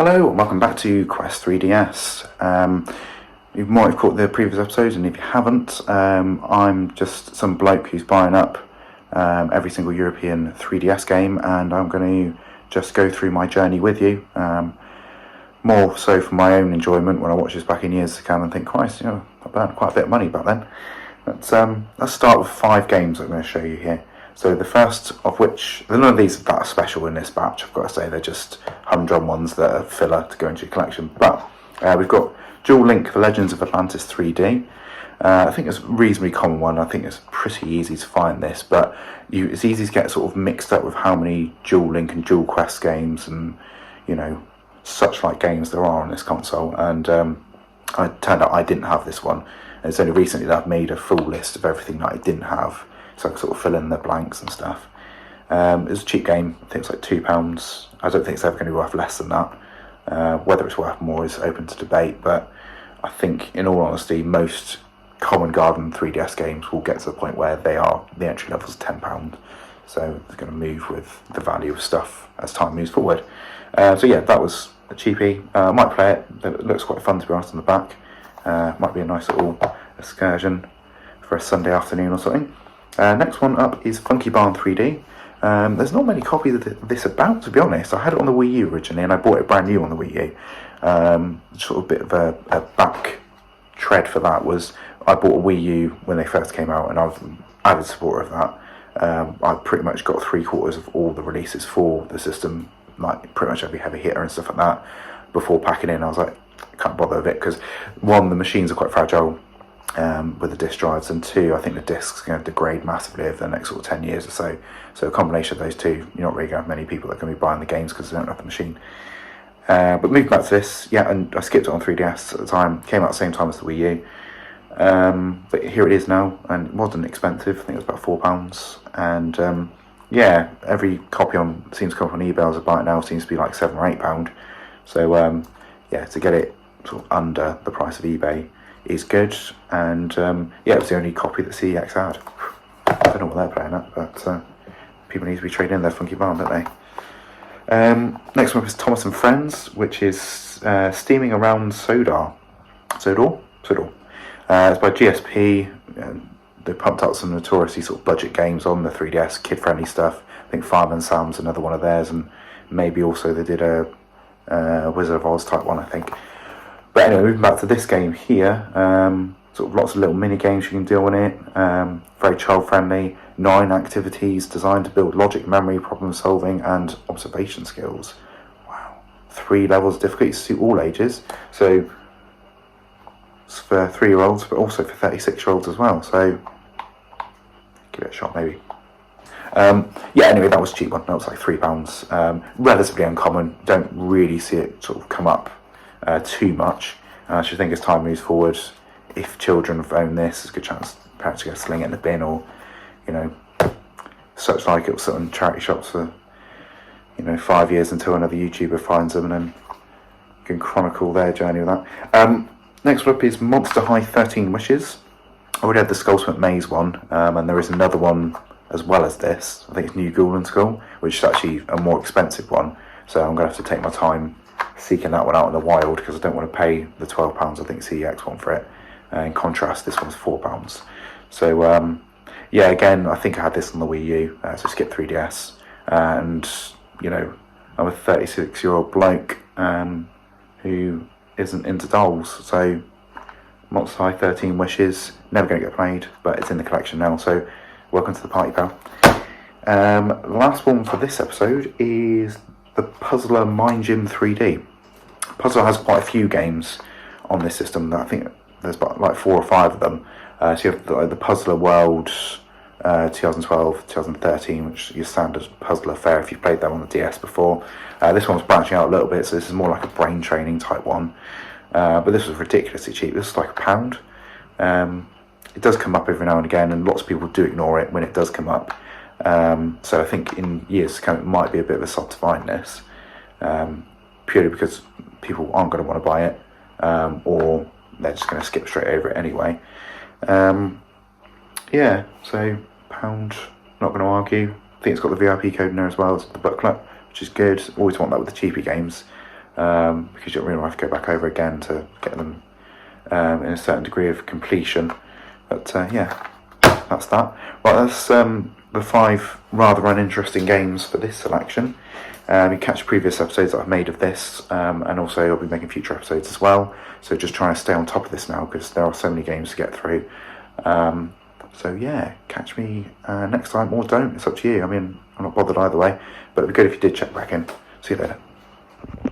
Hello and welcome back to Quest 3DS. You might have caught the previous episodes, and if you haven't, I'm just some bloke who's buying up every single European 3DS game, and I'm going to just go through my journey with you. More so for my own enjoyment when I watch this back in years to come and think, Christ, I burned quite a bit of money back then. But let's start with 5 games I'm going to show you here. So the first of which, none of these are that special in this batch, I've got to say, they're just humdrum ones that are filler to go into your collection. But we've got Duel Link: The Legends of Atlantis 3D. I think it's a reasonably common one. I think it's pretty easy to find this, but it's easy to get sort of mixed up with how many Duel Link and Dual Quest games and, such like games there are on this console. And it turned out I didn't have this one. And it's only recently that I've made a full list of everything that I didn't have, so I can sort of fill in the blanks and stuff. It was a cheap game. I think it's like £2. I don't think it's ever going to be worth less than that. Whether it's worth more is open to debate, but I think, in all honesty, most Common Garden 3DS games will get to the point where the entry level is £10. So it's going to move with the value of stuff as time moves forward. So yeah, that was a cheapie. I might play it. It looks quite fun, to be honest, on the back. Might be a nice little excursion for a Sunday afternoon or something. Next one up is Funky Barn 3D. There's not many copies of this about, to be honest. I had it on the Wii U originally, and I bought it brand new on the Wii U. Sort of a bit of a back tread for that was I bought a Wii U when they first came out, and I've avid supporter of that. I pretty much got 3/4 of all the releases for the system, like pretty much every heavy hitter and stuff like that. Before packing in, I was like, I can't bother with it because, one, the machines are quite fragile with the disc drives, and 2, I think the discs are going to degrade massively over the next sort of 10 years or so. So a combination of those two, you're not really going to have many people that are going to be buying the games because they don't have the machine. But moving back to this, yeah, and I skipped it on 3DS at the time. Came out at the same time as the Wii U. But here it is now, and it wasn't expensive. I think it was about £4. And yeah, every copy seems to come up on eBay as I buy it now seems to be like £7 or £8. So yeah, to get it sort of under the price of eBay is good. And yeah, it was the only copy that CEX had. I don't know what they're playing at, but people need to be trading in their Funky Barn, don't they? Next one is Thomas and Friends, which is steaming around Sodor. It's by GSP. They pumped out some notoriously sort of budget games on the 3DS, kid-friendly stuff. I think Fireman Sam's another one of theirs, and maybe also they did a Wizard of Oz type one, I think. But anyway, moving back to this game here, sort of lots of little mini games you can do on it. Very child-friendly. 9 activities designed to build logic, memory, problem solving, and observation skills. Wow. 3 levels of difficulty to suit all ages. So it's for 3-year-olds, but also for 36-year-olds as well. So give it a shot, maybe. Yeah, anyway, that was a cheap one. That was like £3. Relatively uncommon. Don't really see it sort of come up too much. I should think as time moves forward, if children have owned this, there's a good chance parents are going to sling it in the bin, or such like it will sit on charity shops for 5 years until another YouTuber finds them and then can chronicle their journey with that. Next up is Monster High 13 Wishes. I already had the Skullsmith Maze one, and there is another one as well as this. I think it's New Ghoulan Skull, which is actually a more expensive one, so I'm going to have to take my time seeking that one out in the wild because I don't want to pay the £12 I think CEX one for it. In contrast, this one's £4. So yeah, again, I think I had this on the Wii U, so skip 3DS, and I'm a 36-year-old bloke who isn't into dolls, so Monster High 13 Wishes, never going to get played, but it's in the collection now, so welcome to the party, pal. Last one for this episode is the Puzzler Mind Gym 3D. Puzzler has quite a few games on this system. I think there's about like 4 or 5 of them. So you have the Puzzler World 2012, 2013, which is your standard Puzzler fare if you've played them on the DS before. This one's branching out a little bit, so this is more like a brain training type one. But this was ridiculously cheap. This is like £1. It does come up every now and again, and lots of people do ignore it when it does come up. So I think in years to come it might be a bit of a sod to find this, purely because people aren't going to want to buy it, or they're just going to skip straight over it anyway. Yeah, so £1, not going to argue. I think it's got the VIP code in there as well as the booklet, which is good. Always want that with the cheapy games. because you don't really have to go back over again to get them in a certain degree of completion. But yeah, that's that. Right, that's the 5 rather uninteresting games for this selection. You catch previous episodes that I've made of this, and also I'll be making future episodes as well. So just trying to stay on top of this now because there are so many games to get through. So yeah, catch me next time, or don't. It's up to you. I mean, I'm not bothered either way, but it'd be good if you did check back in. See you later.